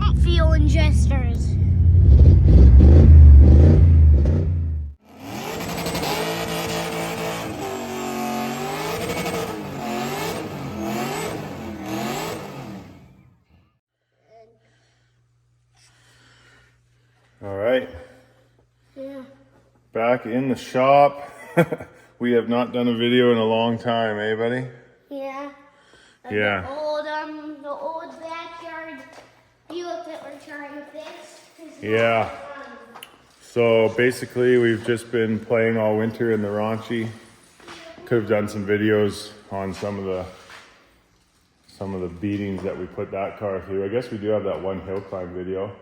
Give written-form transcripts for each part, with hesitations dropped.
pump fuel ingesters. All right. Yeah. Back in the shop. We have not done a video in a long time, eh, buddy? Yeah. Yeah. The old backyard Buick that we're trying to fix. Yeah. So basically, we've just been playing all winter in the raunchy. Could have done some videos on some of the beatings that we put that car through. I guess we do have that one hill climb video.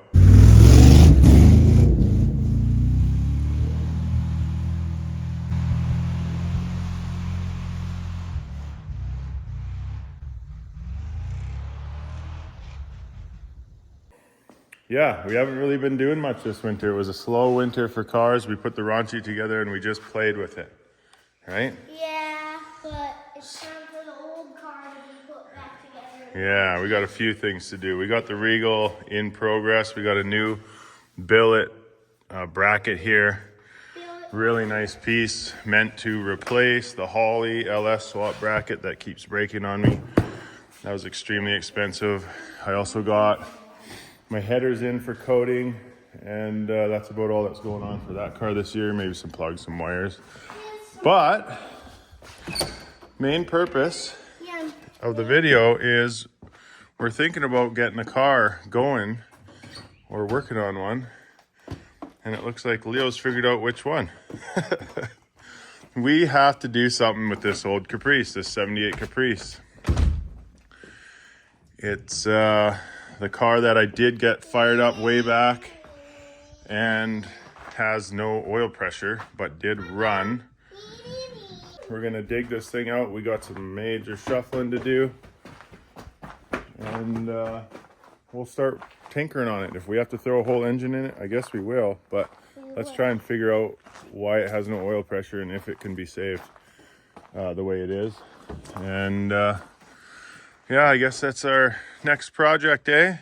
Yeah, we haven't really been doing much this winter. It was a slow winter for cars. We put the raunchy together and we just played with it, right? Yeah, but it's time for the old car to be put back together. Yeah, we got a few things to do. We got the Regal in progress. We got a new billet bracket here. Really nice piece, meant to replace the Holley LS swap bracket that keeps breaking on me. That was extremely expensive. I also got my headers in for coating, and that's about all that's going on for that car this year. Maybe some plugs, some wires. But main purpose of the video is we're thinking about getting a car going or working on one, and it looks like Leo's figured out which one. We have to do something with this old Caprice, this 78 Caprice. It's the car that I did get fired up way back and has no oil pressure, but did run. We're gonna dig this thing out. We got some major shuffling to do, and we'll start tinkering on it. If we have to throw a whole engine in it, I guess we will, but let's try and figure out why it has no oil pressure and if it can be saved the way it is. And yeah, I guess that's our next project, eh?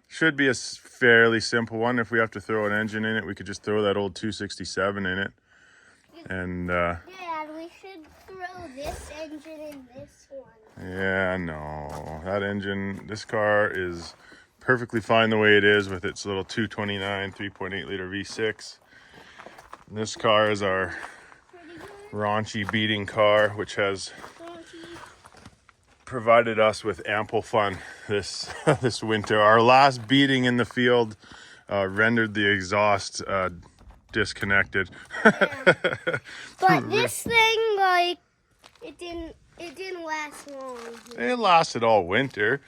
Should be a fairly simple one. If we have to throw an engine in it, we could just throw that old 267 in it. And Dad, we should throw this engine in this one. yeah, no, that engine, this car is perfectly fine the way it is with its little 229 3.8 liter V6. And this car is our raunchy beating car, which has provided us with ample fun this this winter. Our last beating in the field rendered the exhaust disconnected. Yeah. But this thing, like, it didn't last long. It lasted all winter.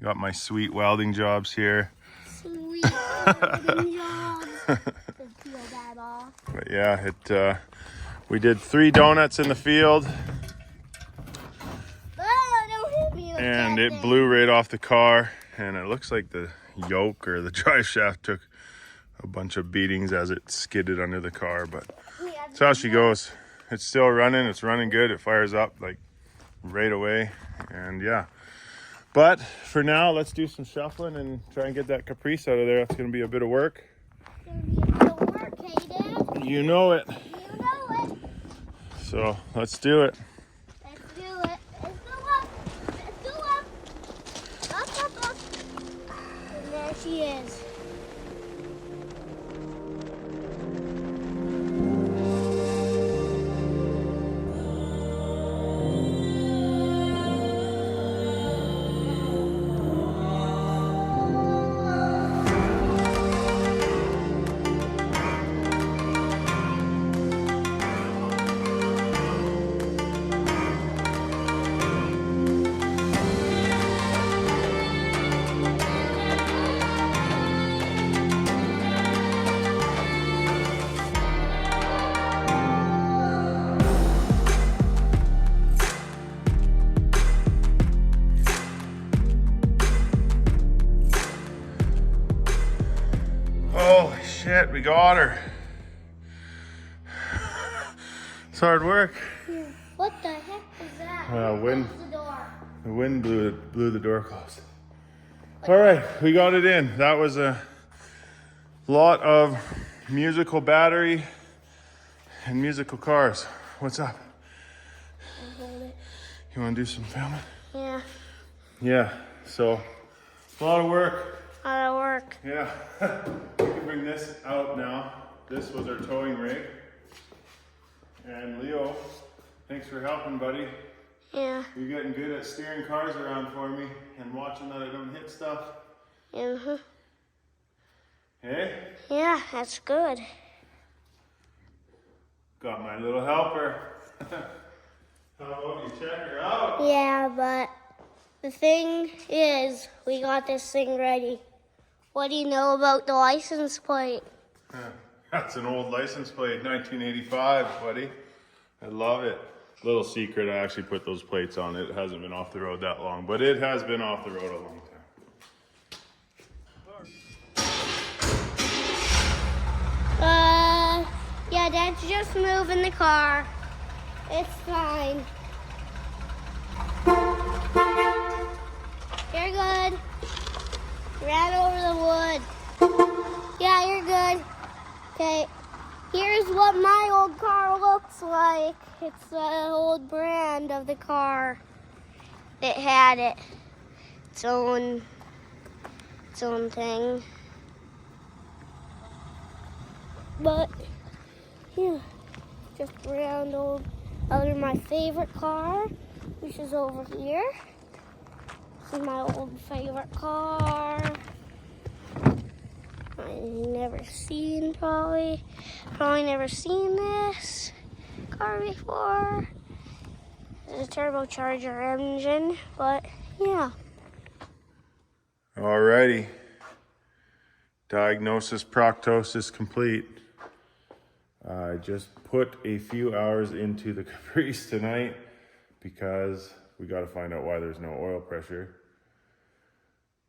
Got my sweet welding jobs here. Sweet welding jobs. Peel that off. But yeah, we did 3 donuts in the field. And it blew right off the car, and it looks like the yoke or the drive shaft took a bunch of beatings as it skidded under the car, but that's how she goes. It's still running, it's running good, it fires up like right away, and yeah. But for now, let's do some shuffling and try and get that Caprice out of there. It's gonna be a bit of work. It's gonna be a bit of work, hey Dad? You know it. You know it. So let's do it. Let's do it. Let's go up. Let's go up. Up, up, up. And there she is. Holy shit, we got her. It's hard work. What the heck was that? Wind. Close the door. The wind blew the door closed. All right, we got it in. That was a lot of musical battery and musical cars. What's up? I'll hold it. You want to do some filming? Yeah. Yeah, so a lot of work. A lot of work. Yeah, we can bring this out now. This was our towing rig. And Leo, thanks for helping, buddy. Yeah. You're getting good at steering cars around for me and watching that I don't hit stuff. Mm-hmm. Hey? Yeah, that's good. Got my little helper. How about you check her out? Yeah, but the thing is, we got this thing ready. What do you know about the license plate? That's an old license plate, 1985, buddy. I love it. Little secret, I actually put those plates on. It hasn't been off the road that long, but it has been off the road a long time. Yeah, Dad's just moving the car. It's fine. You're good. Ran over the wood. Yeah, you're good. Okay, here's what my old car looks like. It's the old brand of the car. It had its own thing. But yeah, just around over my favorite car, which is over here. This is my old favorite car. Probably never seen this car before. It's a turbocharger engine, but yeah. Alrighty. Diagnosis, proctosis complete. I just put a few hours into the Caprice tonight because we got to find out why there's no oil pressure.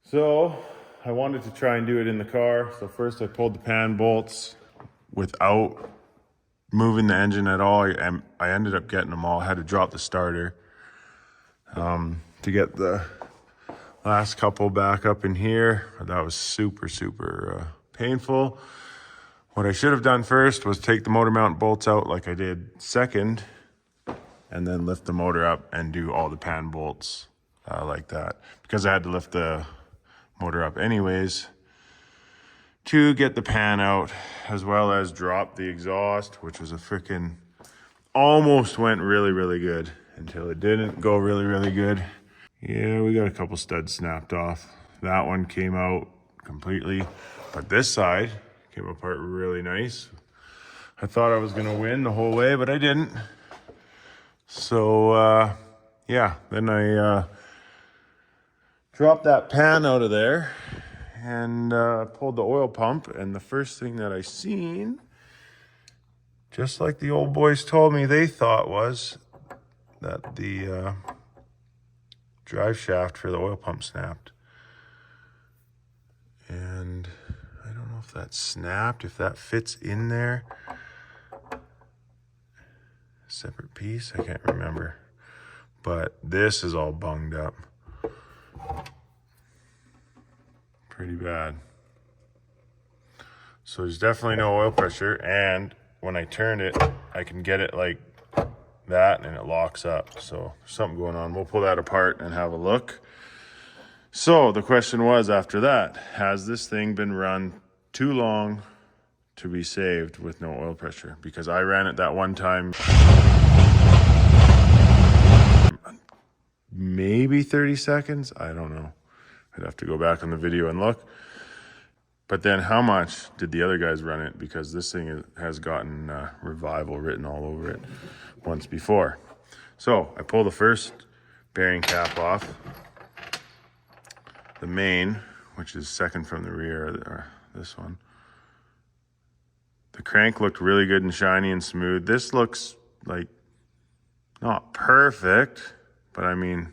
So I wanted to try and do it in the car. So first I pulled the pan bolts without moving the engine at all. I ended up getting them all. I had to drop the starter to get the last couple back up in here. That was super painful. What I should have done first was take the motor mount bolts out like I did second, and then lift the motor up and do all the pan bolts like that. Because I had to lift the motor up anyways to get the pan out, as well as drop the exhaust, which was a freaking almost went really good until it didn't go really good. Yeah, we got a couple studs snapped off. That one came out completely, but this side came apart really nice. I thought I was gonna win the whole way, but I didn't. So yeah, then I dropped that pan out of there and pulled the oil pump, and the first thing that I seen, just like the old boys told me they thought, was that the drive shaft for the oil pump snapped. And I don't know if that snapped, if that fits in there. Separate piece, I can't remember. But this is all bunged up. Pretty bad. So there's definitely no oil pressure, and when I turn it, I can get it like that and it locks up. So there's something going on. We'll pull that apart and have a look. So the question was, after that, has this thing been run too long to be saved with no oil pressure? Because I ran it that one time, maybe 30 seconds. I don't know. I'd have to go back on the video and look. But then how much did the other guys run it? Because this thing has gotten revival written all over it once before. So I pull the first bearing cap off. The main, which is second from the rear, or this one. The crank looked really good and shiny and smooth. This looks like not perfect, but I mean,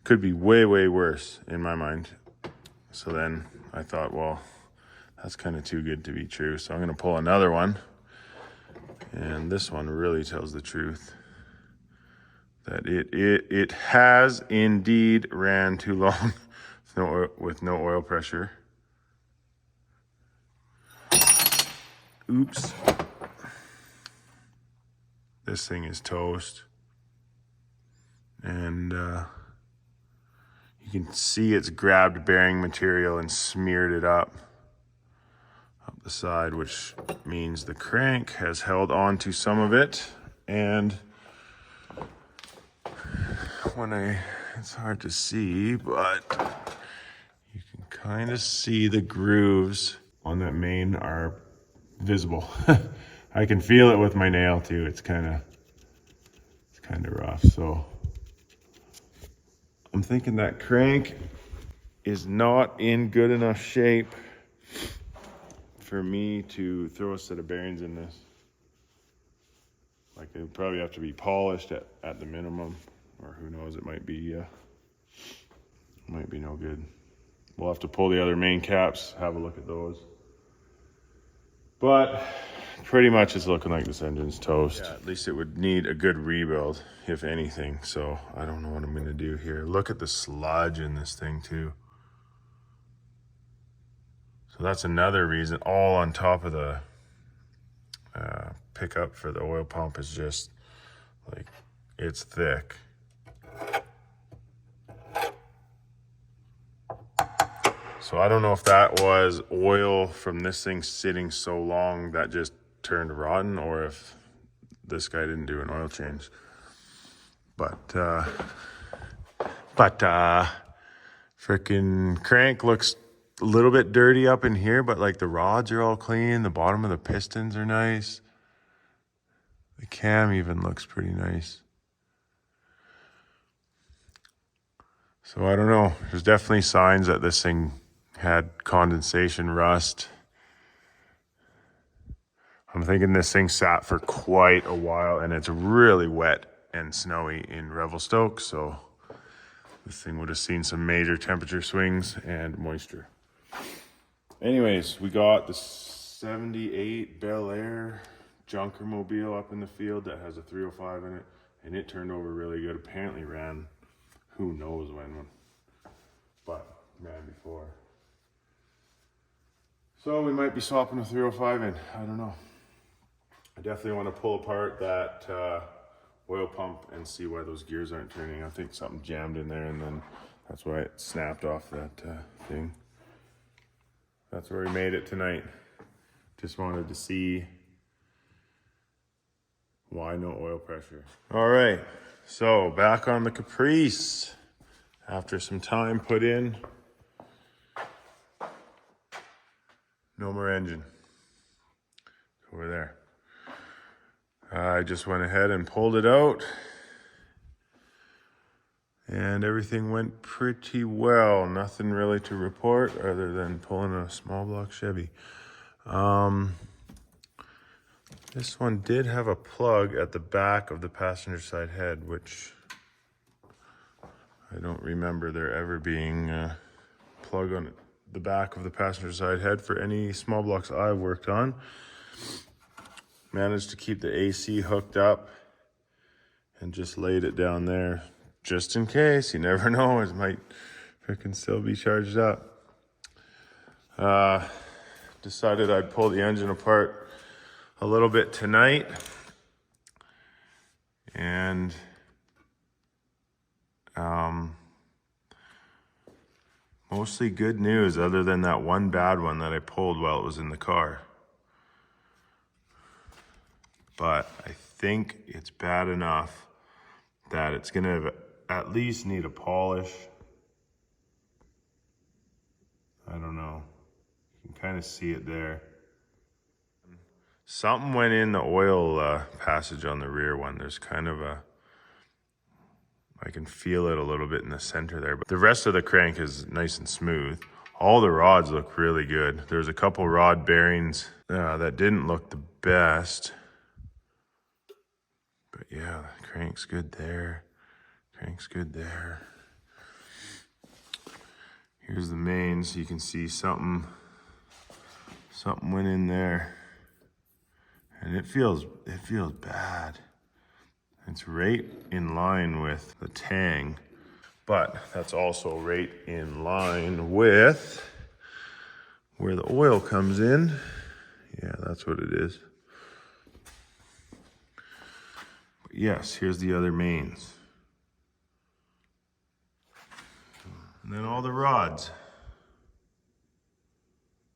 could be way worse in my mind. So then I thought, well, that's kind of too good to be true. So I'm going to pull another one. And this one really tells the truth. that it has indeed ran too long with no oil pressure. Oops. This thing is toast. And you can see it's grabbed bearing material and smeared it up the side, which means the crank has held on to some of it. And it's hard to see, but you can kind of see the grooves on that main are visible. I can feel it with my nail too. It's kind of rough. So I'm thinking that crank is not in good enough shape for me to throw a set of bearings in this. Like, it would probably have to be polished at the minimum, or who knows, it might be no good. We'll have to pull the other main caps, have a look at those. But pretty much it's looking like this engine's toast. Yeah, at least it would need a good rebuild, if anything. So I don't know what I'm gonna do here. Look at the sludge in this thing too. So that's another reason, all on top of the pickup for the oil pump, is just like, it's thick. So I don't know if that was oil from this thing sitting so long that just turned rotten, or if this guy didn't do an oil change. But freaking crank looks a little bit dirty up in here, but like the rods are all clean. The bottom of the pistons are nice. The cam even looks pretty nice. So I don't know. There's definitely signs that this thing had condensation rust. I'm thinking this thing sat for quite a while, and it's really wet and snowy in Revelstoke, so this thing would have seen some major temperature swings and moisture. Anyways, we got the 78 Bel Air junker mobile up in the field that has a 305 in it, and it turned over really good. Apparently ran who knows when, but ran before. So we might be swapping a 305 in, I don't know. I definitely want to pull apart that oil pump and see why those gears aren't turning. I think something jammed in there, and then that's why it snapped off that thing. That's where we made it tonight. Just wanted to see why no oil pressure. All right, so back on the Caprice after some time put in. No more engine. Over there. I just went ahead and pulled it out, and everything went pretty well. Nothing really to report other than pulling a small block Chevy. This one did have a plug at the back of the passenger side head, which I don't remember there ever being a plug on the back of the passenger side head for any small blocks I've worked on. Managed to keep the AC hooked up and just laid it down there just in case. You never know, it might freaking still be charged up. Decided I'd pull the engine apart a little bit tonight, and mostly good news other than that one bad one that I pulled while it was in the car. But I think it's bad enough that it's gonna at least need a polish. I don't know. You can kind of see it there. Something went in the oil passage on the rear one. There's kind of I can feel it a little bit in the center there, but the rest of the crank is nice and smooth. All the rods look really good. There's a couple rod bearings that didn't look the best. But yeah, the crank's good there. Crank's good there. Here's the mains. You can see something went in there. And it feels bad. It's right in line with the Tang, but that's also right in line with where the oil comes in. Yeah, that's what it is. But yes, here's the other mains. And then all the rods,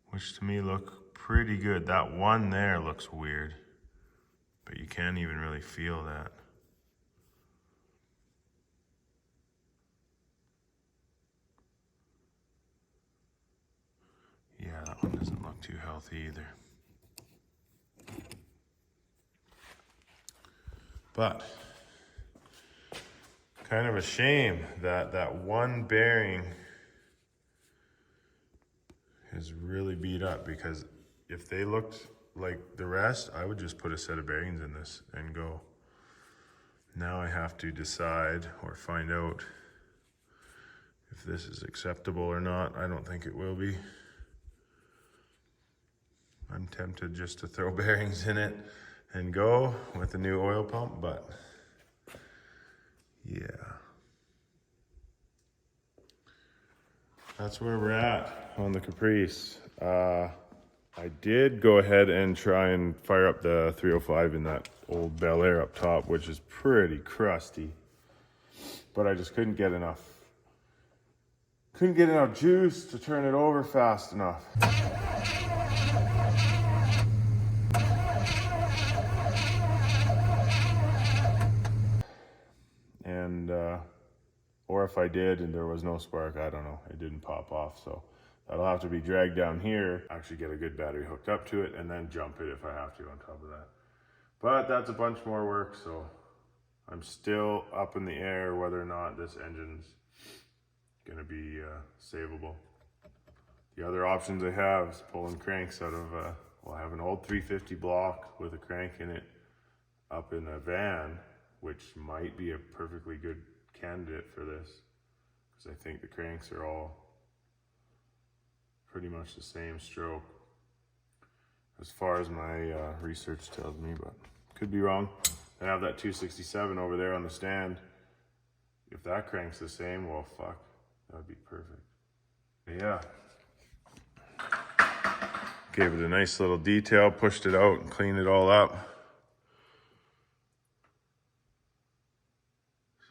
which to me look pretty good. That one there looks weird, but you can't even really feel that. Yeah, that one doesn't look too healthy either. But kind of a shame that that one bearing is really beat up, because if they looked like the rest, I would just put a set of bearings in this and go. Now I have to decide or find out if this is acceptable or not. I don't think it will be. I'm tempted just to throw bearings in it and go with the new oil pump, but yeah. That's where we're at on the Caprice. I did go ahead and try and fire up the 305 in that old Bel Air up top, which is pretty crusty, but I just couldn't get enough juice to turn it over fast enough. And or if I did and there was no spark, I don't know, it didn't pop off. So that'll have to be dragged down here, actually get a good battery hooked up to it, and then jump it if I have to on top of that. But that's a bunch more work, so I'm still up in the air whether or not this engine's gonna be savable. The other options I have is pulling cranks out of, well, I have an old 350 block with a crank in it up in a van, which might be a perfectly good candidate for this, because I think the cranks are all pretty much the same stroke as far as my research tells me, but could be wrong. I have that 267 over there on the stand. If that crank's the same, well, fuck, that'd be perfect. But yeah. Gave it a nice little detail, pushed it out and cleaned it all up.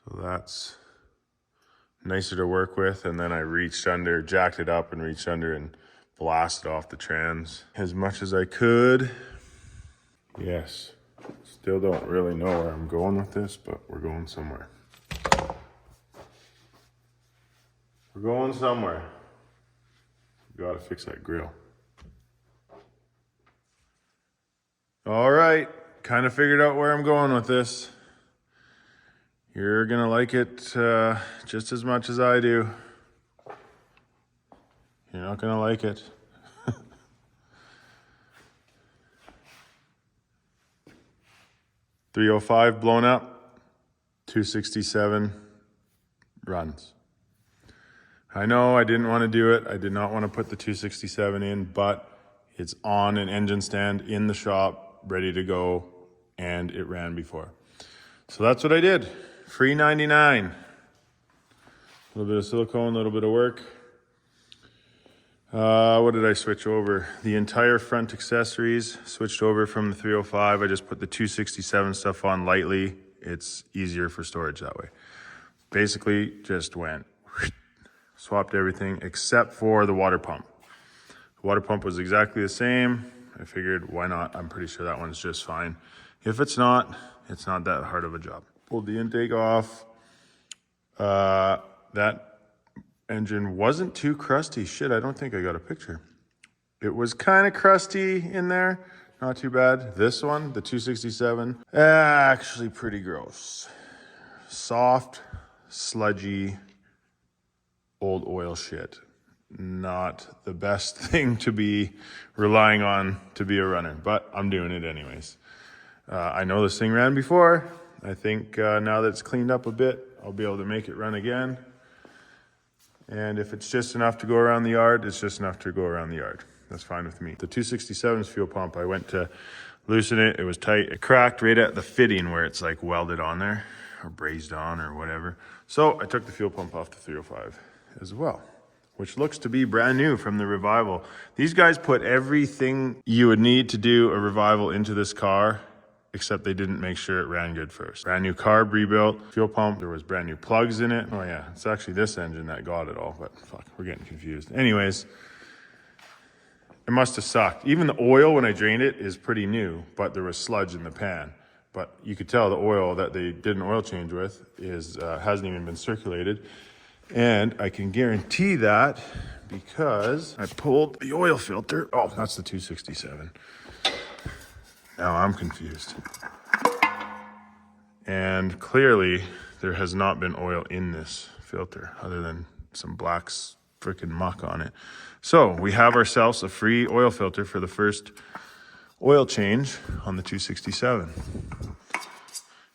So that's nicer to work with. And then I reached under, jacked it up and reached under and blasted off the trans as much as I could. Yes, still don't really know where I'm going with this, but we're going somewhere. We're going somewhere. Gotta fix that grill. All right, kind of figured out where I'm going with this. You're gonna like it just as much as I do. You're not gonna like it. 305 blown up, 267 runs. I know I didn't want to do it. I did not want to put the 267 in, but it's on an engine stand in the shop, ready to go, and it ran before. So that's what I did. Free 99. A little bit of silicone, a little bit of work. What did I switch over? The entire front accessories switched over from the 305. I just put the 267 stuff on lightly. It's easier for storage that way. Basically just went, swapped everything except for the water pump. The water pump was exactly the same. I figured, why not? I'm pretty sure that one's just fine. If it's not that hard of a job. Pulled the intake off. That engine wasn't too crusty. Shit, I don't think I got a picture. It was kind of crusty in there. Not too bad. This one, the 267, actually pretty gross. Soft, sludgy, old oil shit. Not the best thing to be relying on to be a runner, but I'm doing it anyways. I know this thing ran before. I think now that it's cleaned up a bit, I'll be able to make it run again. And if it's just enough to go around the yard, it's just enough to go around the yard. That's fine with me. The 267's fuel pump, I went to loosen it, it was tight. It cracked right at the fitting where it's like welded on there or brazed on or whatever. So I took the fuel pump off the 305 as well, which looks to be brand new from the Revival. These guys put everything you would need to do a Revival into this car, except they didn't make sure it ran good first. Brand new carb rebuilt, fuel pump, there was brand new plugs in it. Oh yeah, it's actually this engine that got it all, but fuck, we're getting confused. Anyways, it must have sucked. Even the oil, when I drained it, is pretty new, but there was sludge in the pan. But you could tell the oil that they did an oil change with hasn't even been circulated. And I can guarantee that because I pulled the oil filter. Oh, that's the 267. Now I'm confused. And clearly there has not been oil in this filter other than some black freaking muck on it. So we have ourselves a free oil filter for the first oil change on the 267.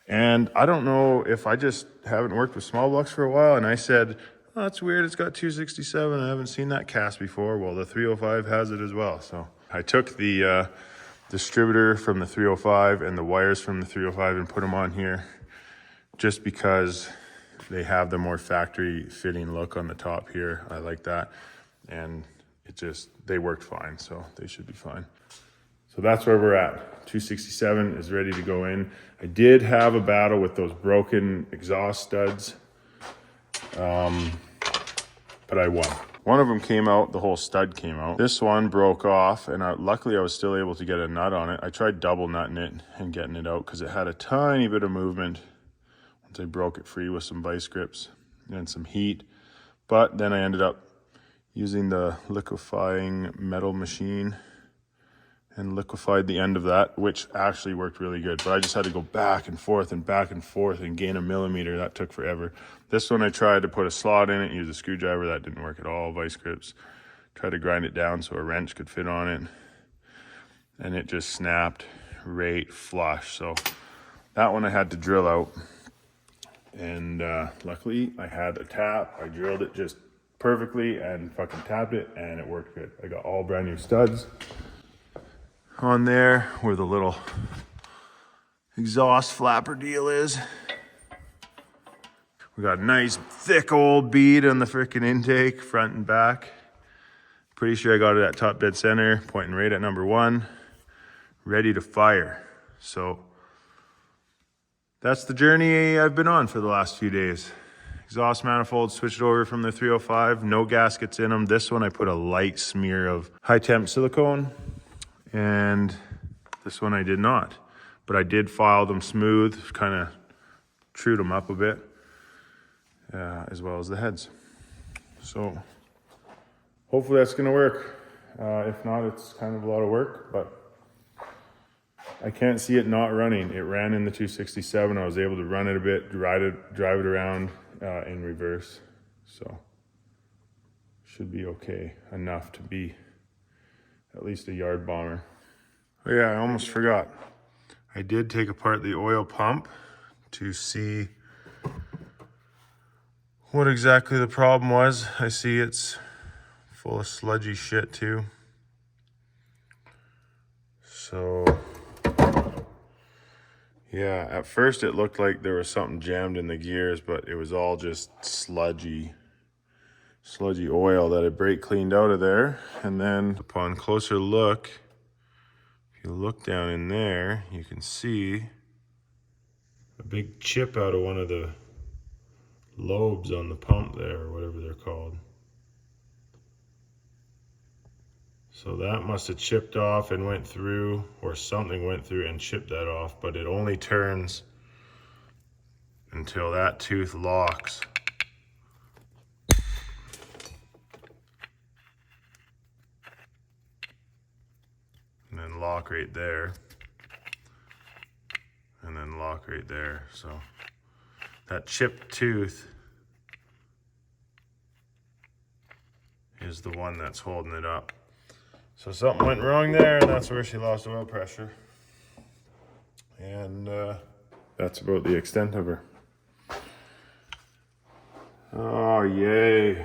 And I don't know if I just haven't worked with small blocks for a while and I said, oh, that's weird, it's got 267, I haven't seen that cast before. Well, the 305 has it as well. So I took the distributor from the 305 and the wires from the 305 and put them on here just because they have the more factory fitting look on the top here. I like that. And they worked fine, so they should be fine. So that's where we're at. 267 is ready to go in. I did have a battle with those broken exhaust studs, but I won. One of them came out, the whole stud came out. This one broke off, and luckily I was still able to get a nut on it. I tried double nutting it and getting it out because it had a tiny bit of movement once I broke it free with some vice grips and some heat. But then I ended up using the liquefying metal machine and liquefied the end of that, which actually worked really good. But I just had to go back and forth and gain a millimeter. That took forever. This one I tried to put a slot in it, use a screwdriver. That didn't work at all. Vice grips. Tried to grind it down so a wrench could fit on it. And it just snapped right flush. So that one I had to drill out. And luckily I had a tap. I drilled it just perfectly and fucking tapped it and it worked good. I got all brand new studs on there where the little exhaust flapper deal is. We got a nice thick old bead on the freaking intake, front and back. Pretty sure I got it at top dead center, pointing right at number 1, ready to fire. So that's the journey I've been on for the last few days. Exhaust manifold switched over from the 305, no gaskets in them. This one I put a light smear of high temp silicone, and this one I did not. But I did file them smooth, kind of trued them up a bit, as well as the heads. So hopefully that's gonna work. If not, it's kind of a lot of work, but I can't see it not running. It ran in the 267. I was able to run it a bit, drive it around in reverse. So should be okay enough to be at least a yard bomber. Oh yeah, I almost forgot. I did take apart the oil pump to see what exactly the problem was. I see it's full of sludgy shit too. So yeah, at first it looked like there was something jammed in the gears, but it was all just sludgy oil that I brake cleaned out of there. And then upon closer look, if you look down in there, you can see a big chip out of one of the lobes on the pump there, or whatever they're called. So that must have chipped off and went through, or something went through and chipped that off, but it only turns until that tooth locks. And then lock right there. And then lock right there. So that chipped tooth is the one that's holding it up. So something went wrong there, and that's where she lost oil pressure. And that's about the extent of her. Oh, yay.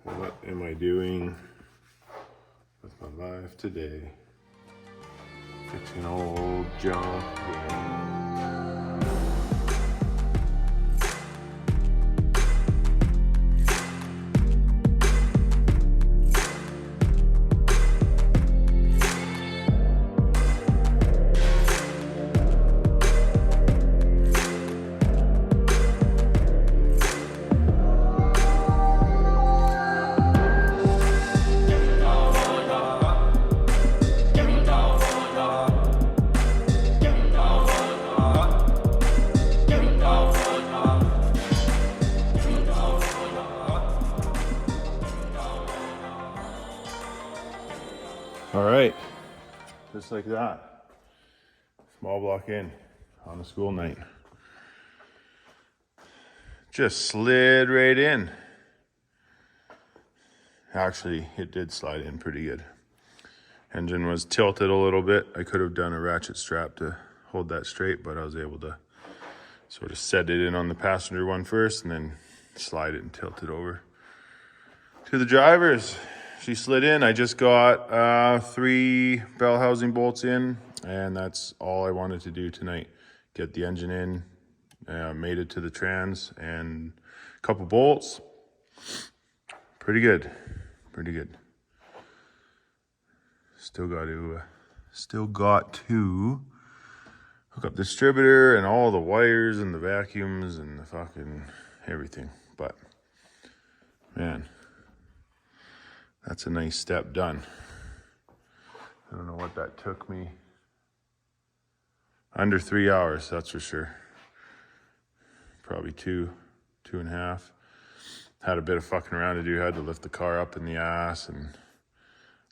What am I doing? with my life today. Fixing old junk. All right, just like that. Small block in on a school night. Just slid right in. Actually, it did slide in pretty good. Engine was tilted a little bit. I could have done a ratchet strap to hold that straight, but I was able to sort of set it in on the passenger one first and then slide it and tilt it over to the driver's. She slid in. I just got 3 bell housing bolts in, and that's all I wanted to do tonight. Get the engine in, made it to the trans, and a couple bolts. Pretty good. Pretty good. Still got to hook up the distributor and all the wires and the vacuums and the fucking everything. But man, that's a nice step done. I don't know what that took me. Under 3 hours, that's for sure. Probably 2.5. Had a bit of fucking around to do. Had to lift the car up in the ass and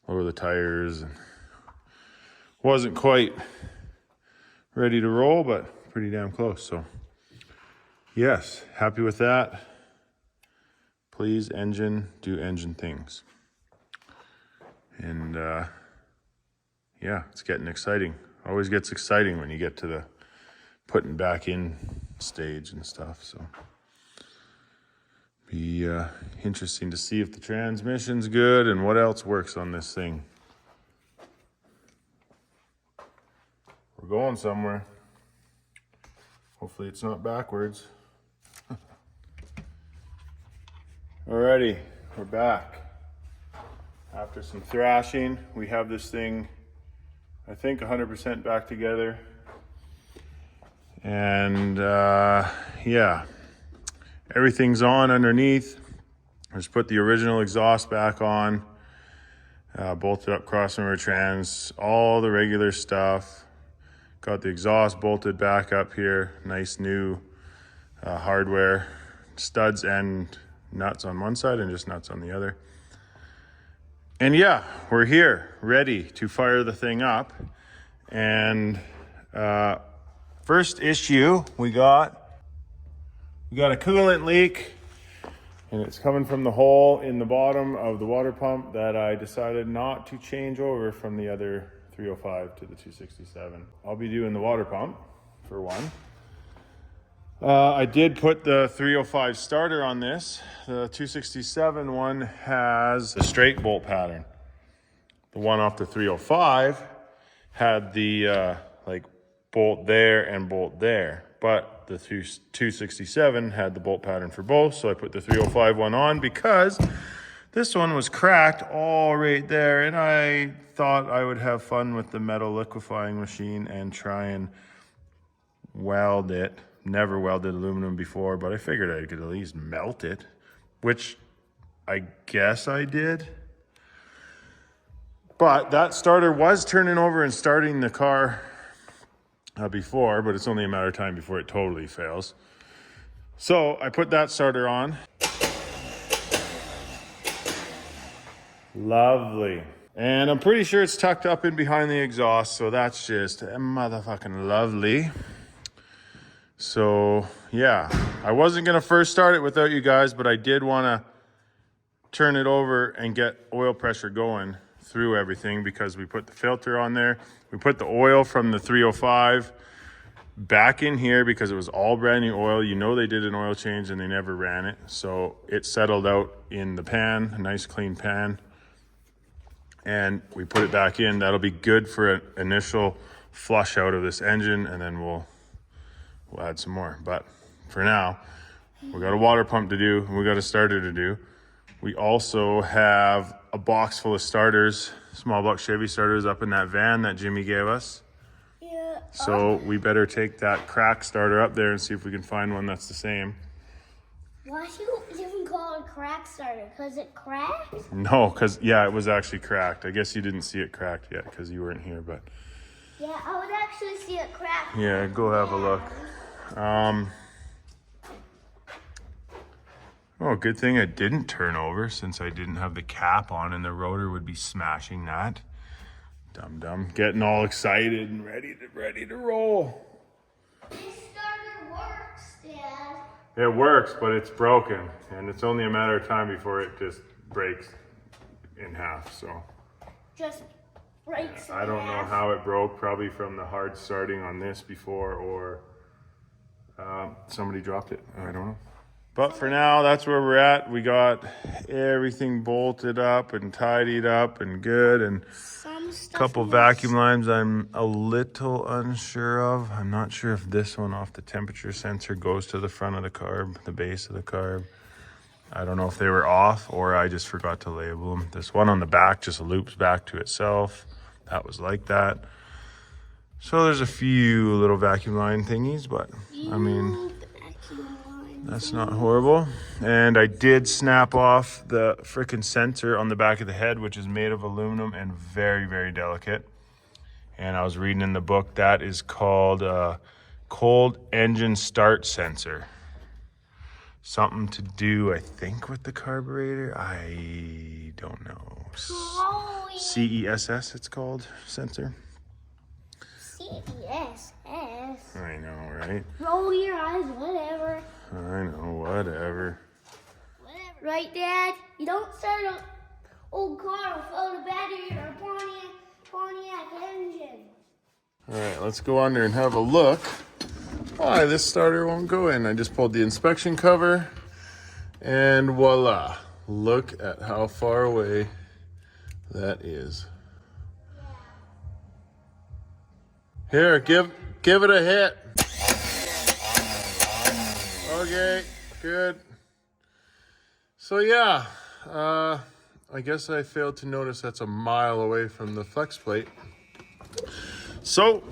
lower the tires. And wasn't quite ready to roll, but pretty damn close. So yes, happy with that. Please, engine, do engine things. And yeah, it's getting exciting. Always gets exciting when you get to the putting back in stage and stuff. So be interesting to see if the transmission's good and what else works on this thing. We're going somewhere. Hopefully it's not backwards. Alrighty, we're back. After some thrashing, we have this thing, I think 100% back together. And yeah, everything's on underneath. Just put the original exhaust back on, bolted up crossover trans, all the regular stuff. Got the exhaust bolted back up here, nice new hardware, studs and nuts on one side and just nuts on the other. And yeah, we're here, ready to fire the thing up. And first issue we got a coolant leak, and it's coming from the hole in the bottom of the water pump that I decided not to change over from the other 305 to the 267. I'll be doing the water pump for one. I did put the 305 starter on this. The 267 one has a straight bolt pattern. The one off the 305 had the like bolt there and bolt there, but the 267 had the bolt pattern for both, so I put the 305 one on because this one was cracked all right there, and I thought I would have fun with the metal liquefying machine and try and weld it. Never welded aluminum before, but I figured I could at least melt it, which I guess I did. But that starter was turning over and starting the car before, but it's only a matter of time before it totally fails. So I put that starter on. Lovely. And I'm pretty sure it's tucked up in behind the exhaust, so that's just motherfucking lovely. So yeah, I wasn't gonna first start it without you guys, but I did wanna turn it over and get oil pressure going through everything because we put the filter on there. We put the oil from the 305 back in here because it was all brand new oil. You know they did an oil change and they never ran it. So it settled out in the pan, a nice clean pan. and we put it back in. That'll be good for an initial flush out of this engine, and then we'll add some more. But for now, we got a water pump to do, and we got a starter to do. We also have a box full of starters, small block Chevy starters up in that van that Jimmy gave us. Yeah. So we better take that crack starter up there and see if we can find one that's the same. Why do you even call it a crack starter? Because it cracked? No, because, yeah, it was actually cracked. I guess you didn't see it cracked yet because you weren't here, but. Yeah, I would actually see it cracked. Yeah, go have a look. Oh, good thing I didn't turn over since I didn't have the cap on and the rotor would be smashing that. Dum-dum, getting all excited and ready to roll. This starter works, Dad. It works, but it's broken, and it's only a matter of time before it just breaks in half, so. Just breaks in I don't know half. how it broke, probably from the hard starting on this before, or somebody dropped it, I don't know. But for now, that's where we're at. We got everything bolted up and tidied up and good, and Some stuff couple needs- vacuum lines I'm a little unsure of. I'm not sure if this one off the temperature sensor goes to the front of the carb, the base of the carb. I don't know if they were off or I just forgot to label them. This one on the back just loops back to itself. That was like that. So there's a few little vacuum line thingies, but I mean, that's not horrible. And I did snap off the frickin' sensor on the back of the head, which is made of aluminum and very, very delicate. And I was reading in the book that is called cold engine start sensor. Something to do, I think, with the carburetor. I don't know. CESS it's called, sensor. CESS. I know, right? Roll your eyes, whatever. I know, whatever. Whatever. Right, Dad? You don't start an old car without a battery or a Pontiac engine. All right, let's go under and have a look. Why this starter won't go in. I just pulled the inspection cover and voila. Look at how far away that is. Here, give it a hit. Okay, good. So yeah, I guess I failed to notice that's a mile away from the flex plate. So,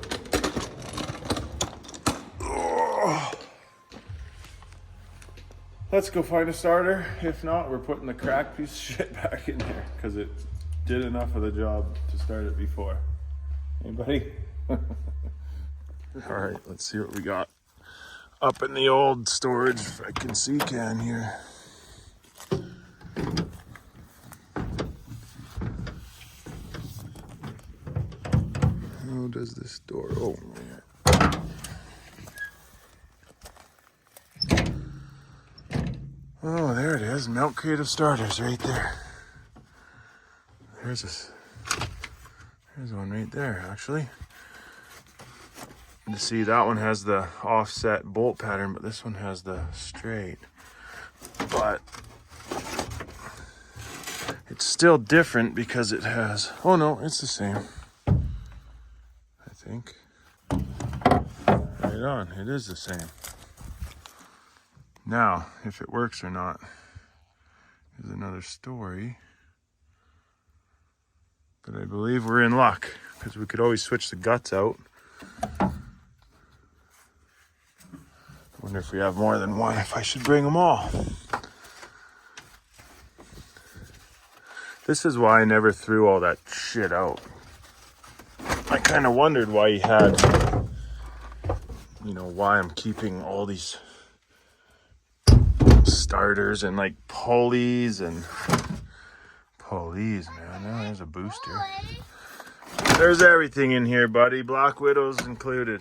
let's go find a starter. If not, we're putting the cracked piece of shit back in there because it did enough of the job to start it before. Anybody? All right, let's see what we got up in the old storage, if I can see can here. How does this door open? Oh, there it is. Milk Crate of starters right there. There's one right there, actually. You see, that one has the offset bolt pattern, but this one has the straight. But it's still different because it has, oh no, it's the same. I think. Right on, it is the same. Now, if it works or not is another story. But I believe we're in luck because we could always switch the guts out. Wonder if we have more than one, if I should bring them all. This is why I never threw all that shit out. I kind of wondered why he had, why I'm keeping all these starters and like pulleys and pulleys, man. Now there's a booster. There's everything in here, buddy. Black Widows included.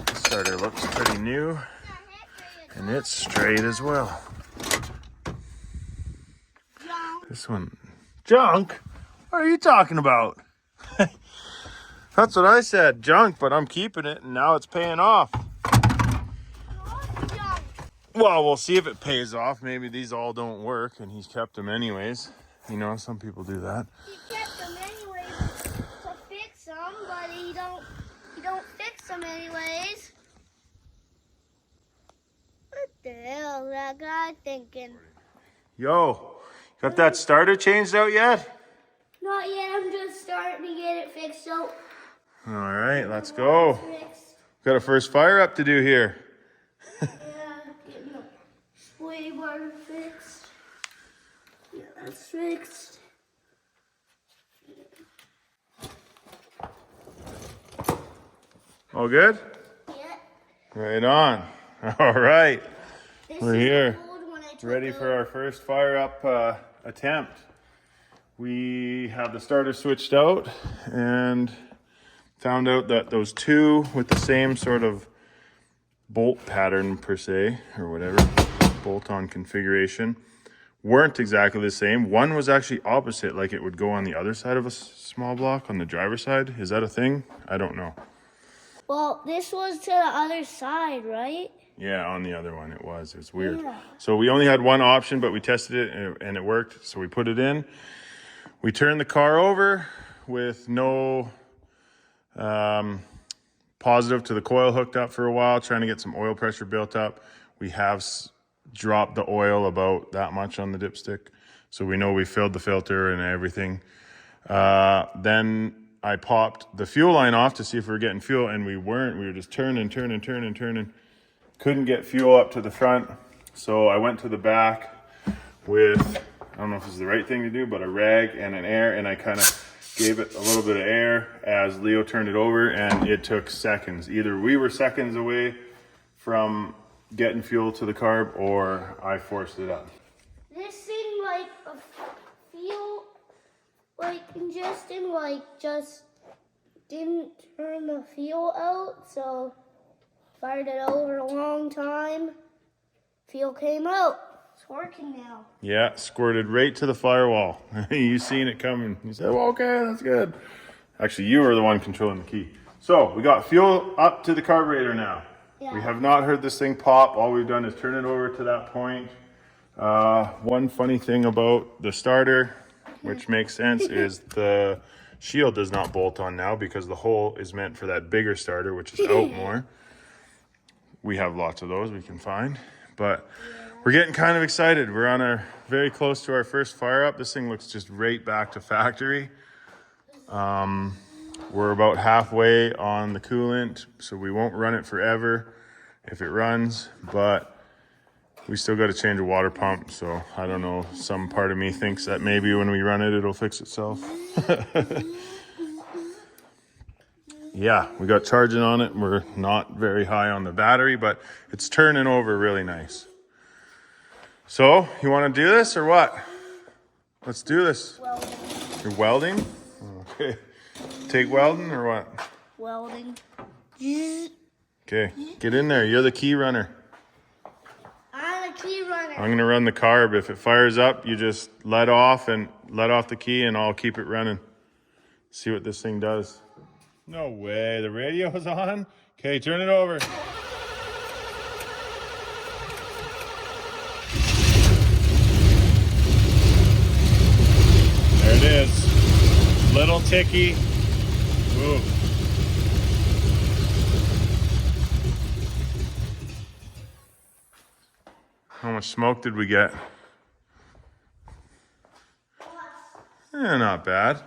This starter looks pretty new and it's straight as well. This one, junk? What are you talking about? That's what I said, junk, but I'm keeping it and now it's paying off. Well, we'll see if it pays off. Maybe these all don't work and he's kept them anyways. Some people do that. He kept some anyways. What the hell is that guy thinking? Yo, got that starter changed out yet? Not yet, I'm just starting to get it fixed out. All right, let's go. Fixed. Got a first fire up to do here. Yeah, getting the sway bar fixed. Yeah, that's fixed. All good? Yeah. Right on. All right, This we're is here. the old one I took Ready out. for our first fire up attempt. We have the starter switched out and found out that those two with the same sort of bolt pattern per se, or whatever, bolt-on configuration, weren't exactly the same. One was actually opposite, like it would go on the other side of a small block on the driver's side. Is that a thing? I don't know. Well, this was to the other side, right? Yeah, on the other one it was. It was weird. Yeah. So we only had one option, but we tested it and it worked. So we put it in. We turned the car over with no positive to the coil hooked up for a while, trying to get some oil pressure built up. We have dropped the oil about that much on the dipstick. So we know we filled the filter and everything. Then I popped the fuel line off to see if we were getting fuel, and we weren't. We were just turning. Couldn't get fuel up to the front. So I went to the back with, I don't know if this is the right thing to do, but a rag and an air, and I kind of gave it a little bit of air as Leo turned it over, and it took seconds. Either we were seconds away from getting fuel to the carb, or I forced it up. This thing, like, feel like congestion, like, just didn't turn the fuel out, so fired it over a long time. Fuel came out. It's working now. Yeah, squirted right to the firewall. You seen it coming. You said, well, okay, that's good. Actually, you were the one controlling the key. So we got fuel up to the carburetor now. Yeah. We have not heard this thing pop. All we've done is turn it over to that point. One funny thing about the starter, which makes sense, is the shield does not bolt on now because the hole is meant for that bigger starter, which is out more. We have lots of those we can find, but we're getting kind of excited. We're on our very close to our first fire up. This thing looks just right back to factory. We're about halfway on the coolant, so we won't run it forever if it runs, but we still got to change a water pump. So I don't know, some part of me thinks that maybe when we run it, it'll fix itself. Yeah, we got charging on it. We're not very high on the battery, but it's turning over really nice. So, you want to do this or what? Let's do this. Welding. You're welding? Okay. Take welding or what? Welding. Okay, get in there. You're the key runner. I'm a key runner. I'm going to run the carb. If it fires up, you just let off the key and I'll keep it running. See what this thing does. No way, the radio's on? Okay, turn it over. There it is. Little ticky. Ooh. How much smoke did we get? Not bad.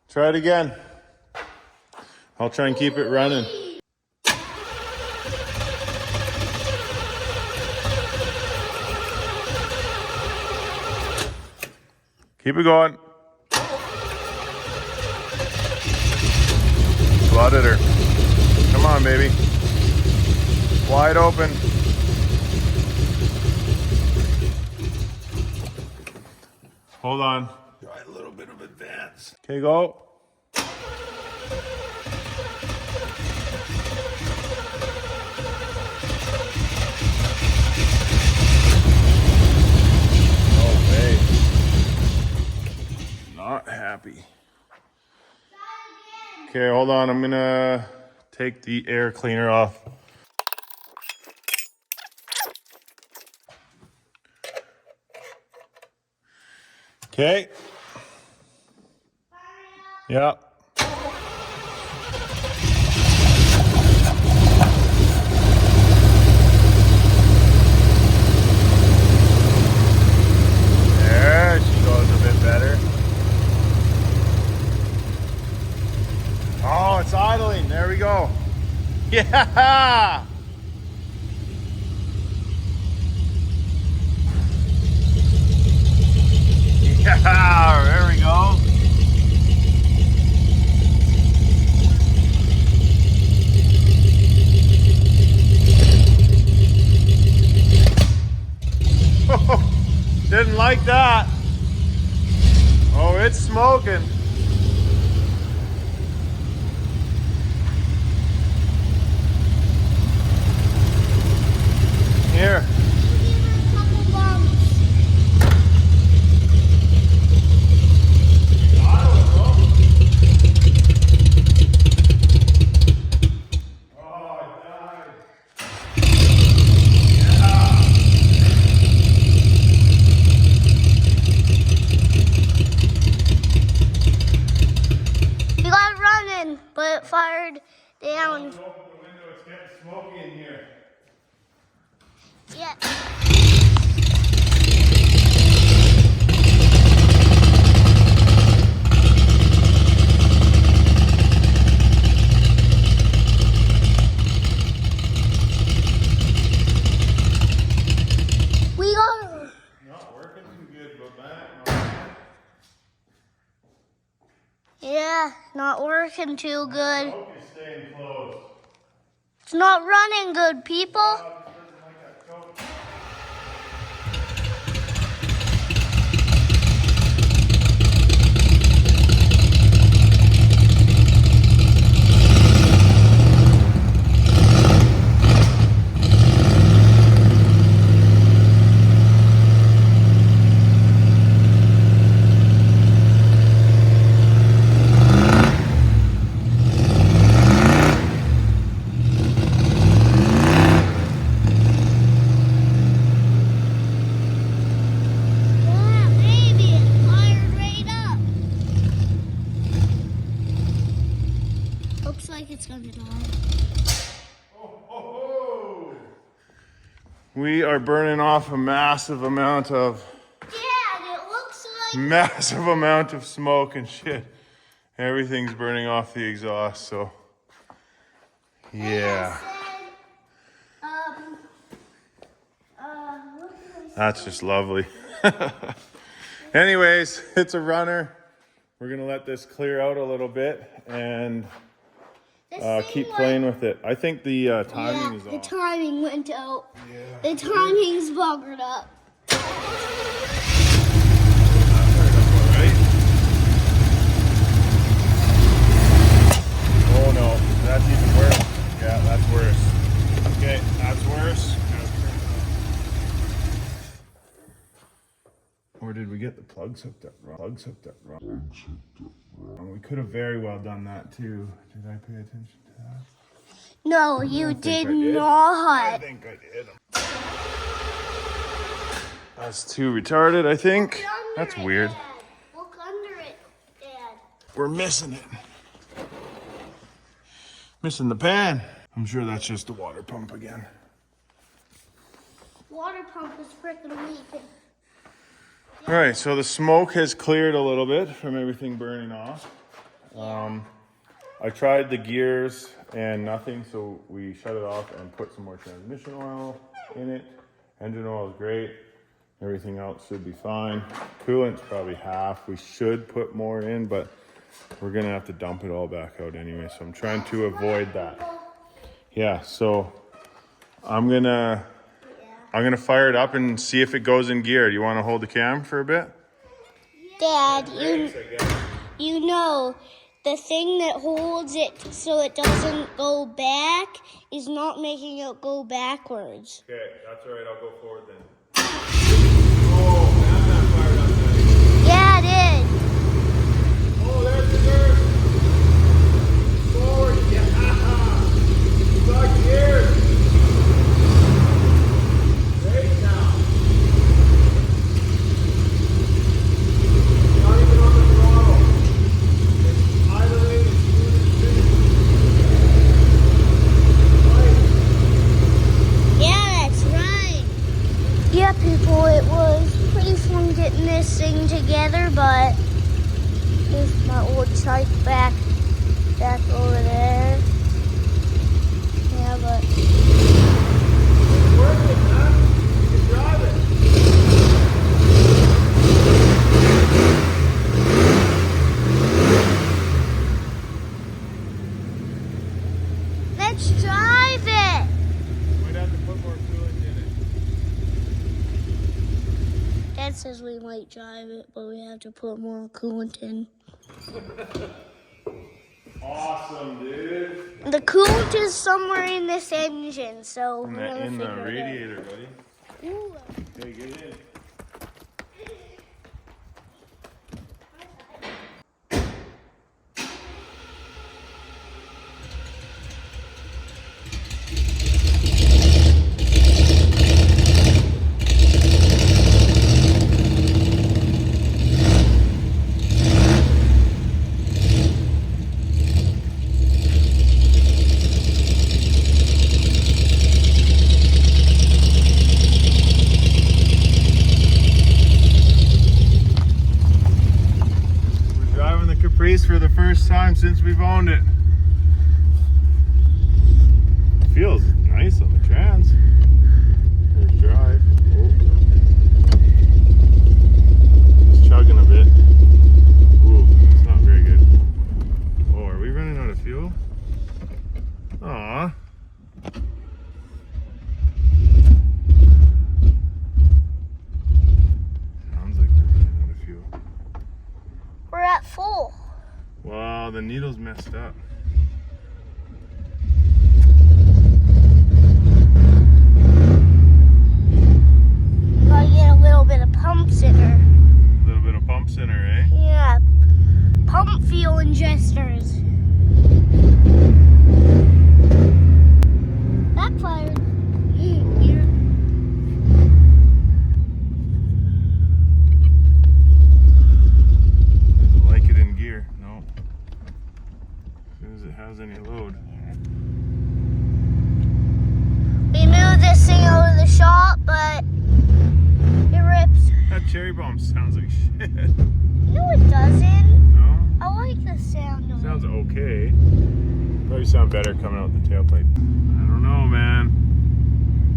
Try it again. I'll try and keep it running. Keep it going. Flooded her. Come on, baby. Wide open. Hold on. Got a little bit of advance. Okay, go. No way. Not happy. Okay, hold on. I'm gonna take the air cleaner off. Okay. Yeah! Yeah, there we go. Didn't like that. Oh, it's smoking. Here. We got it running, but it fired down. Open the window, it's getting smoky in here. Yeah. We got it. Not working too good, but back. Yeah, not working too good. Smoke is staying closed. It's not running good, people. Yeah, baby, it fired right up. Looks like it's gonna die. We are burning off a massive amount of Dad, it looks like smoke and shit. Everything's burning off the exhaust, so yeah. That's just lovely. Anyways, it's a runner. We're gonna let this clear out a little bit and keep playing with it. I think the timing is the off. timing went out. Yeah. The timing's buggered up. Oh no, that's even worse. Yeah, that's worse. Okay, that's worse. Or did we get the plugs hooked up wrong? We could have very well done that too. Did I pay attention to that? No, you did I did. not. I think I did. That's too retarded, I think. That's weird. Dad. Look under it, Dad. We're missing it. Missing the pan. I'm sure that's just the water pump again. Water pump is freaking weak. All right, so the smoke has cleared a little bit from everything burning off. I tried the gears and nothing, so we shut it off and put some more transmission oil in it. Engine oil is great. Everything else should be fine. Coolant's probably half. We should put more in, but we're gonna have to dump it all back out anyway, so I'm trying to avoid that. Yeah, so I'm gonna fire it up and see if it goes in gear. Do you want to hold the cam for a bit? Dad, you know, the thing that holds it so it doesn't go back is not making it go backwards. Okay, that's all right. I'll go forward then. Oh, man, that fired up nice. Yeah, it is. Oh, there's the dirt. Forward, yeah. Got gears. Great now. Not even on the throttle. It's idling as smooth as finished. Yeah, that's right. Yeah, people, it was pretty fun getting this thing together, but here's my old trike back over there. Yeah, but It's working, man. You can drive it. let's drive it. Might have to put more coolant in it. Dad says we might drive it, but we have to put more coolant in. Awesome, dude. The coolant is somewhere in this engine, so we're gonna In the figure it radiator, buddy. out. Ooh. Hey, get in. Driving the Caprice for the first time since we've owned it. Feels nice on the trans. There's drive. Oh. It's chugging a bit. Ooh, it's not very good. Oh, are we running out of fuel? Aw. Sounds like we're running out of fuel. We're at full. Wow, the needle's messed up. Gotta get a little bit of pumps in her. A little bit of pumps in her, eh? Yeah. Pump fuel ingesters. Backfired. Here. Does it like it in gear? No. As soon as it has any load. We moved this thing out of the shop, but it rips. That cherry bomb sounds like shit. No, it doesn't. No? I like the sound of Sounds it. okay. Probably sound better coming out the tailpipe. I don't know, man.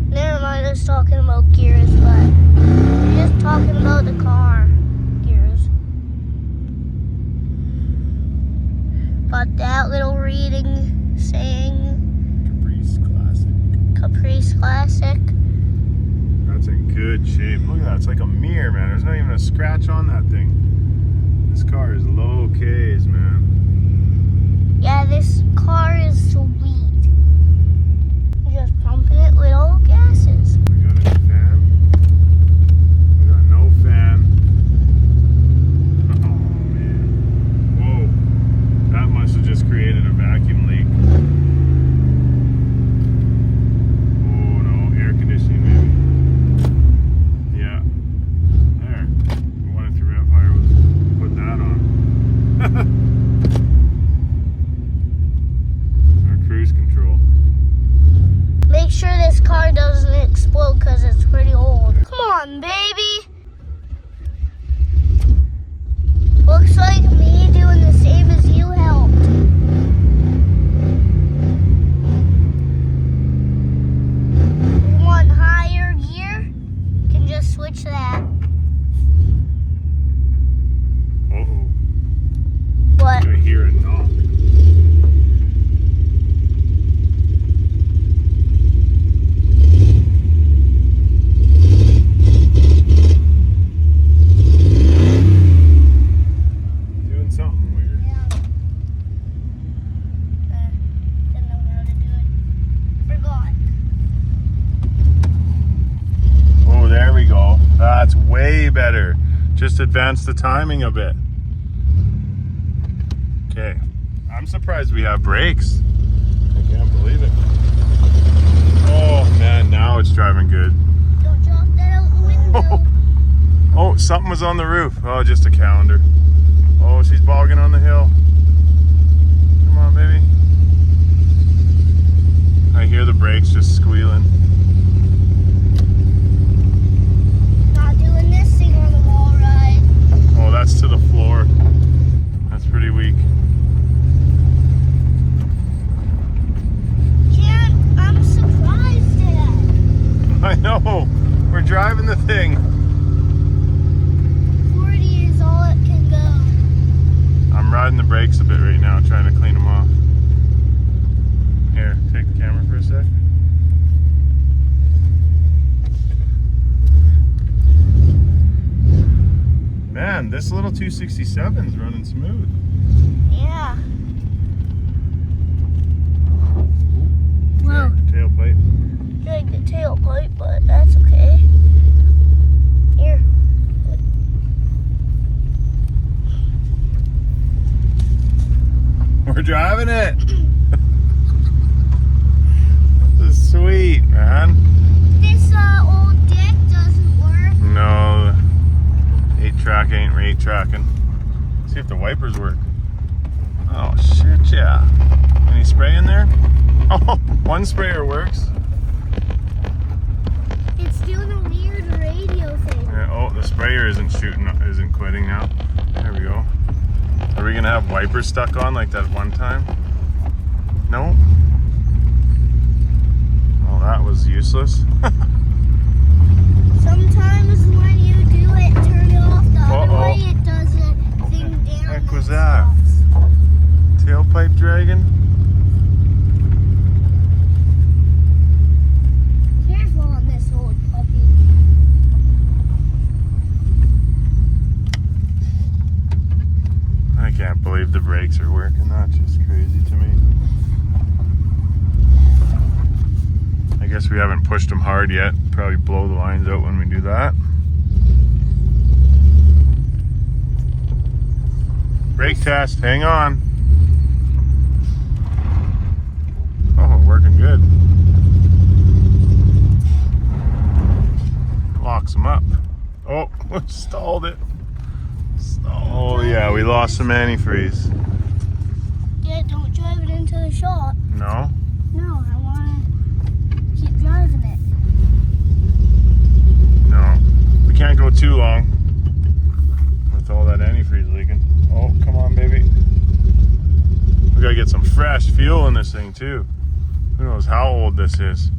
Never mind us talking about gears, but we're just talking about the car gears. Got that little reading saying Caprice Classic. Caprice Classic. That's in good shape. Look at that. It's like a mirror, man. There's not even a scratch on that thing. This car is low Ks, man. Yeah, this car is sweet. Just pumping it with old gases. We got a fan. We got no fan. Oh, man. Whoa. That must have just created a vacuum leak. Oh, no. Air conditioning, maybe. Yeah. There. We wanted to rev higher. We'll put that on. Our cruise control. Make sure this car doesn't explode because it's pretty old. Come on, baby. Looks like me doing the same as you helped. You want higher gear? You can just switch that. Uh-oh. What? I hear it knock. Doing something weird. Yeah. Didn't know how to do it. Forgot. Oh, there we go. That's way better. Just advance the timing a bit. Okay. I'm surprised we have brakes. I can't believe it. Oh, man, now it's driving good. Don't drop that out the window. Oh, something was on the roof. Oh, just a calendar. Oh, she's bogging on the hill. Come on, baby. I hear the brakes just squealing. Not doing this thing on the wall ride. Oh, that's to the floor. That's pretty weak. Jan, I'm driving the thing? 40 is all it can go. I'm riding the brakes a bit right now, trying to clean them off. Here, take the camera for a sec. Man, this little 267's running smooth. Yeah. Whoa. Tailpipe. Drag the tailpipe, but that's okay. Here. We're driving it. This is sweet, man. This old deck doesn't work. No, 8-track ain't 8-tracking. See if the wipers work. Oh shit, yeah. Any spray in there? Oh, one sprayer works. It's doing a weird radio thing. Yeah, oh, the sprayer isn't quitting now. There we go. Are we gonna have wipers stuck on like that one time? No? Well, that was useless. Sometimes when you do it, turn it off the other way, it does a thing down. What the heck was and that? stops. Tailpipe dragging? Careful on this old puppy. I can't believe the brakes are working. That's just crazy to me. I guess we haven't pushed them hard yet. Probably blow the lines out when we do that. Brake test, hang on. Oh, working good. Locks them up. Oh, stalled it. Oh yeah, we lost some antifreeze. Yeah, don't drive it into the shop. No? No, I want to keep driving it. No. We can't go too long with all that antifreeze leaking. Oh, come on, baby. We gotta get some fresh fuel in this thing too. Who knows how old this is?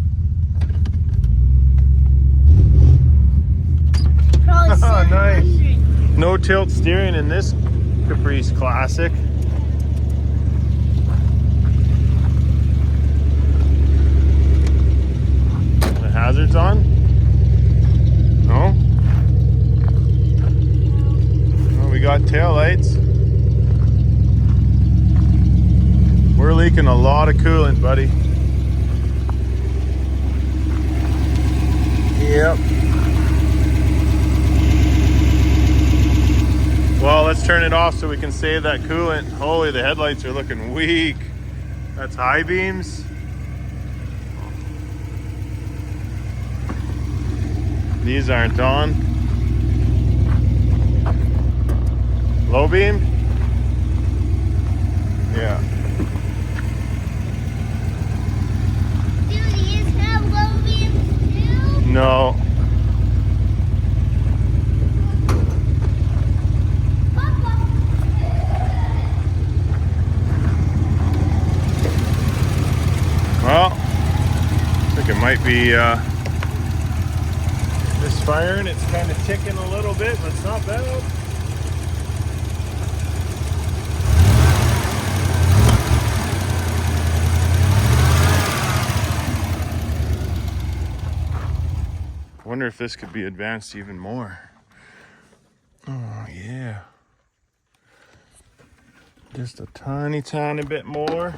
Probably Oh, nice. 700. No tilt steering in this Caprice Classic. The hazards on? No? Well, we got tail lights. We're leaking a lot of coolant, buddy. Yep. Well, let's turn it off so we can save that coolant. Holy, the headlights are looking weak. That's high beams. These aren't on. Low beam? Yeah. Do these have low beams too? No. Well, I think it might be misfiring. It's kind of ticking a little bit, but it's not bad. I wonder if this could be advanced even more. Oh, yeah. Just a tiny, tiny bit more.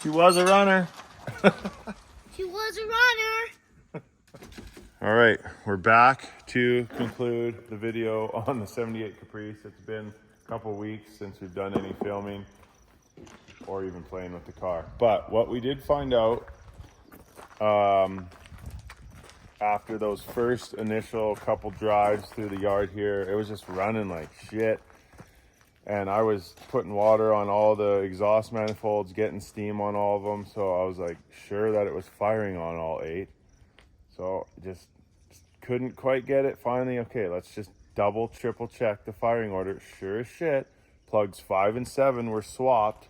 She was a runner. She was a runner. All right, we're back to conclude the video on the 78 Caprice. It's been a couple weeks since we've done any filming or even playing with the car. But what we did find out after those first initial couple drives through the yard here, it was just running like shit. And I was putting water on all the exhaust manifolds, getting steam on all of them. So I was like sure that it was firing on all 8. So just couldn't quite get it. Finally, okay, let's just double, triple check the firing order. Sure as shit, plugs 5 and 7 were swapped.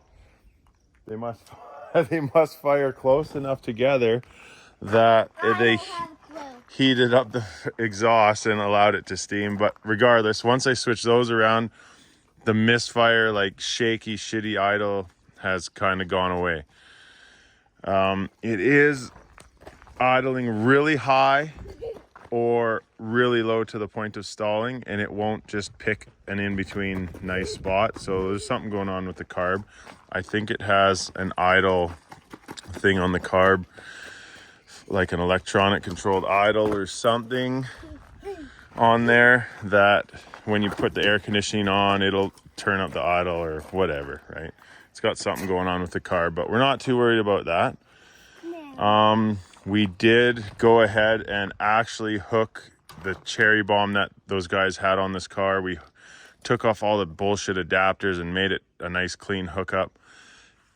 They must fire close enough together that they heated up the exhaust and allowed it to steam. But regardless, once I switched those around, the misfire, like shaky, shitty idle has kind of gone away. It is idling really high or really low to the point of stalling, and it won't just pick an in-between nice spot. So there's something going on with the carb. I think it has an idle thing on the carb, like an electronic controlled idle or something on there, that when you put the air conditioning on, it'll turn up the idle or whatever, right? It's got something going on with the carb, but we're not too worried about that. We did go ahead and actually hook the cherry bomb that those guys had on this car. We took off all the bullshit adapters and made it a nice clean hookup,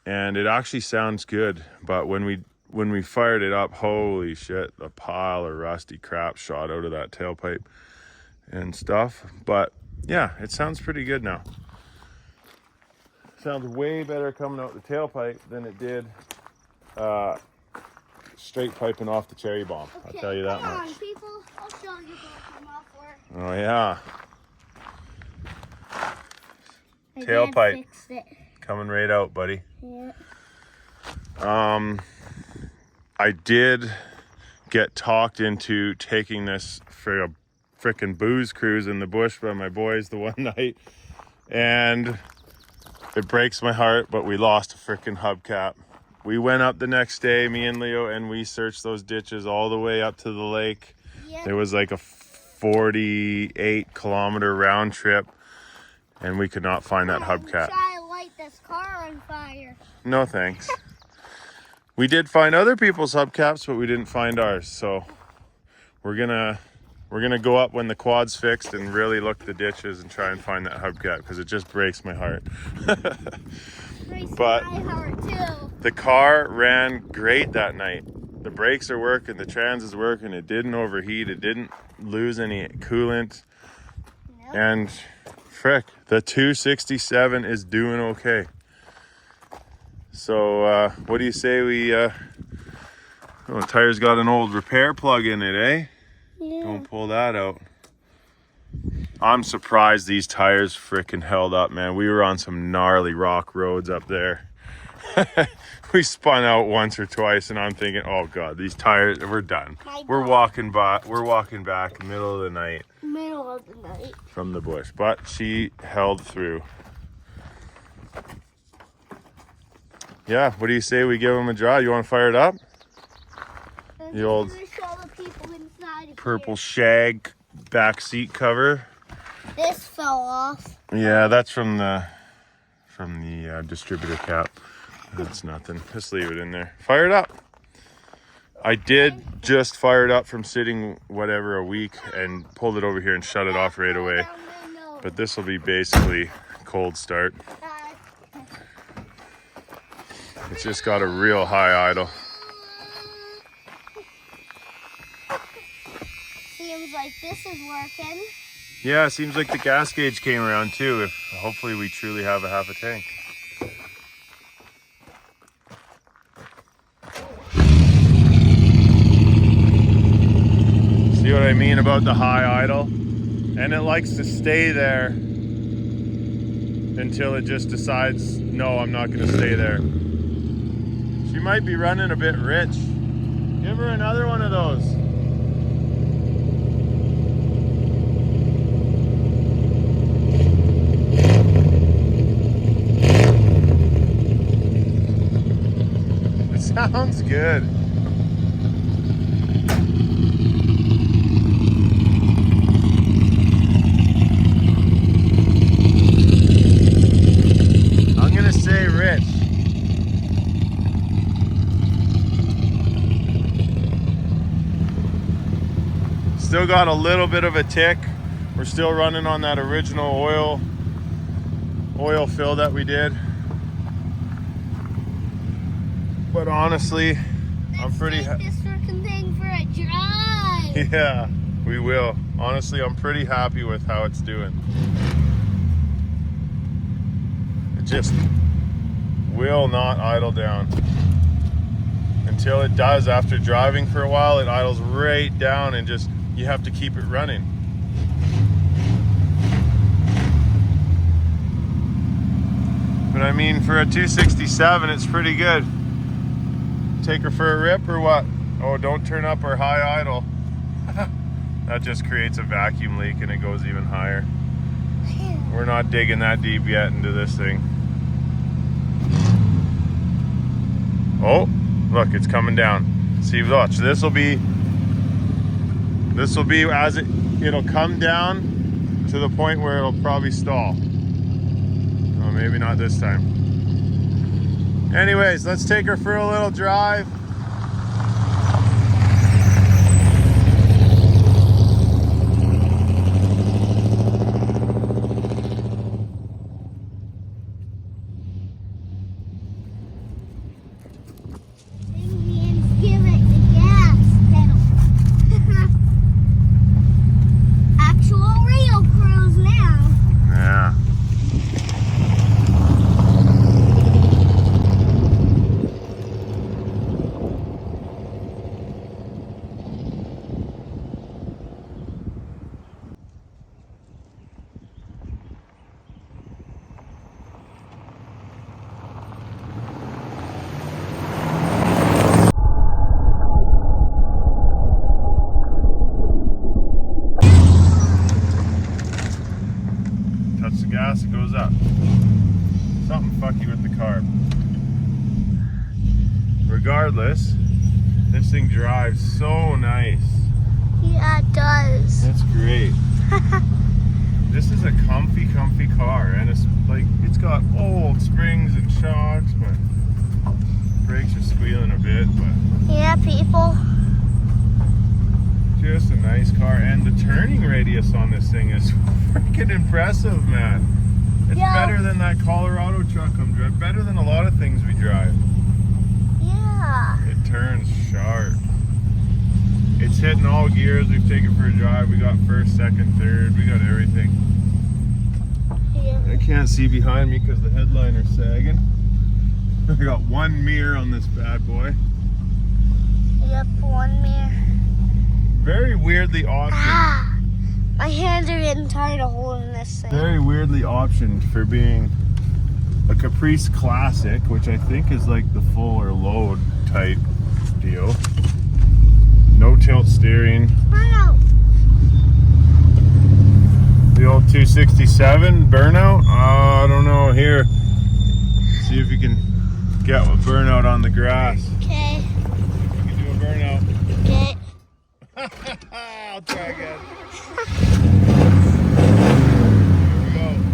and it actually sounds good. But when we fired it up, holy shit, a pile of rusty crap shot out of that tailpipe and stuff. But yeah, it sounds pretty good now. Sounds way better coming out the tailpipe than it did straight piping off the cherry bomb. Okay, I'll tell you that come much. on, people. I'll show you what I'm off for. Oh yeah, My dad tailpipe fixed it. coming right out, buddy. Yeah. I did get talked into taking this for a frickin' booze cruise in the bush by my boys the one night, and it breaks my heart, but we lost a frickin' hubcap. We went up the next day, me and Leo, and we searched those ditches all the way up to the lake. Yep. There was like a 48-kilometer round trip, and we could not find that hubcap. Try to light this car on fire. No thanks. We did find other people's hubcaps, but we didn't find ours. So we're gonna go up when the quad's fixed and really look the ditches and try and find that hubcap, because it just breaks my heart. But my heart too. the car ran great that night. The brakes are working, the trans is working. It didn't overheat. It didn't lose any coolant. Nope. And frick, the 267 is doing okay. So what do you say we the tire's got an old repair plug in it, eh? Yeah. Don't pull that out. I'm surprised these tires frickin' held up, man. We were on some gnarly rock roads up there. We spun out once or twice, and I'm thinking, oh god, these tires, we're done. We're walking back middle of the night. Middle of the night. From the bush, but she held through. Yeah, what do you say we give them a drive? You want to fire it up? The old purple shag back seat cover. This fell off. Yeah, that's from the distributor cap. That's nothing. Just leave it in there. Fire it up. I did just fire it up from sitting whatever a week and pulled it over here and shut it off right away. But this will be basically cold start. It's just got a real high idle. Seems like this is working. Yeah, it seems like the gas gauge came around too. If hopefully we truly have a half a tank. See what I mean about the high idle? And it likes to stay there until it just decides, no, I'm not going to stay there. She might be running a bit rich. Give her another one of those. It sounds good. Still got a little bit of a tick. We're still running on that original oil fill that we did. But honestly, I'm pretty Let's take this freaking thing for a drive. Yeah, we will. Honestly, I'm pretty happy with how it's doing. It just will not idle down. Until it does, after driving for a while, it idles right down and just, you have to keep it running. But I mean, for a 267, it's pretty good. Take her for a rip or what? Oh, don't turn up our high idle. That just creates a vacuum leak and it goes even higher. We're not digging that deep yet into this thing. Oh, look, it's coming down. See, watch, this will be as it'll come down to the point where it'll probably stall. Oh, maybe not this time. Anyways, let's take her for a little drive. Give it the gas pedal. Actual real cruise now. Yeah. Touch the gas, it goes up. Something fucky with the carb. Regardless, this thing drives so nice. Yeah, it does. That's great. This is a comfy car, and it's got old springs and shocks, but brakes are squealing a bit, but Yeah, people. just a nice car. And the turning radius on this thing is freaking impressive, man. It's Yeah. better than that Colorado truck I'm driving. Better than a lot of things we drive. Yeah. It turns sharp. It's hitting all gears. We've taken for a drive. We got first, second, third. We got everything. Yeah. I can't see behind me because the headliner's sagging. I got one mirror on this bad boy. Yep, one mirror. Very weirdly optioned. Ah! My hands are getting tired of holding this thing. Very weirdly optioned for being a Caprice Classic, which I think is like the fuller load type deal. No tilt steering. Wow. The old 267 burnout. I don't know. Here, see if you can get a burnout on the grass. Okay. You can do a burnout. Okay. I'll try again.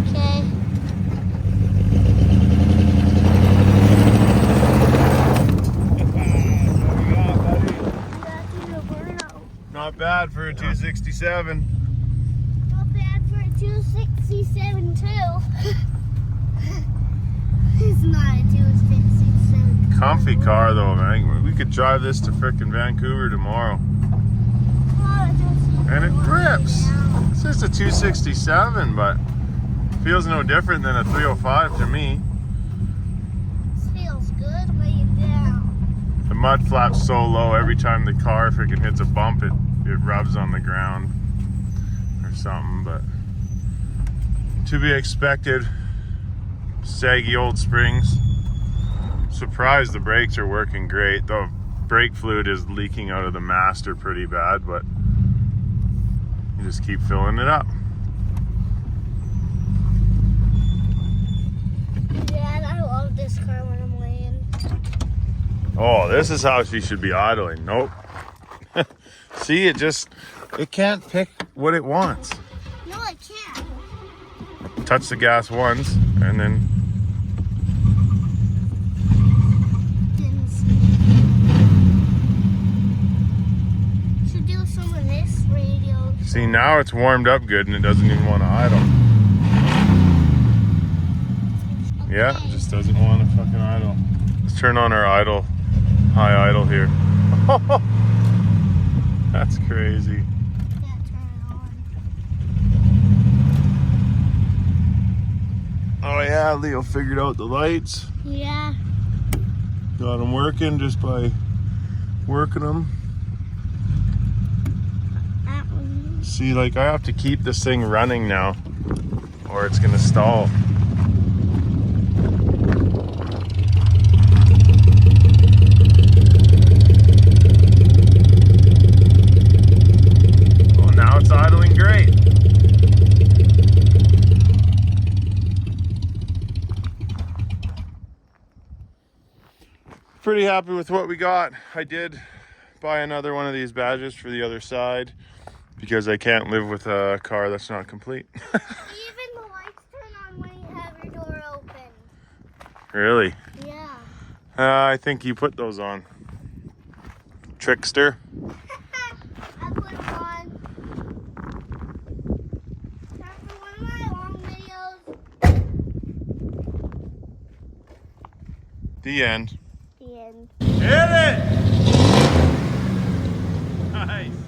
Okay. Not bad for a 267. Not bad for a 267 too. It's not a 267. Comfy car though, man. We could drive this to frickin' Vancouver tomorrow. And it grips. It's just a 267, but feels no different than a 305 to me. This feels good laying down. The mud flap's so low, every time the car freaking hits a bump, it rubs on the ground or something, but to be expected. Saggy old springs. Surprised the brakes are working great. The brake fluid is leaking out of the master pretty bad, but you just keep filling it up. Dad, I love this car when I'm laying. Oh, this is how she should be idling. Nope. See, it can't pick what it wants. No, I can't. Touch the gas once, and then Should do some of this radio. See, now it's warmed up good and it doesn't even want to idle. Yeah, it just doesn't want to fucking idle. Let's turn on our idle, high idle here. That's crazy. Yeah, turn it on. Oh yeah, Leo figured out the lights. Yeah. Got them working just by working them. That one. See, like I have to keep this thing running now or it's gonna stall. Oh, now it's idling great. Pretty happy with what we got. I did buy another one of these badges for the other side because I can't live with a car that's not complete. Even the lights turn on when you have your door open. Really? Yeah. I think you put those on. Trickster. I put them on. After one of my long videos. The end. The end. Hit it! Nice.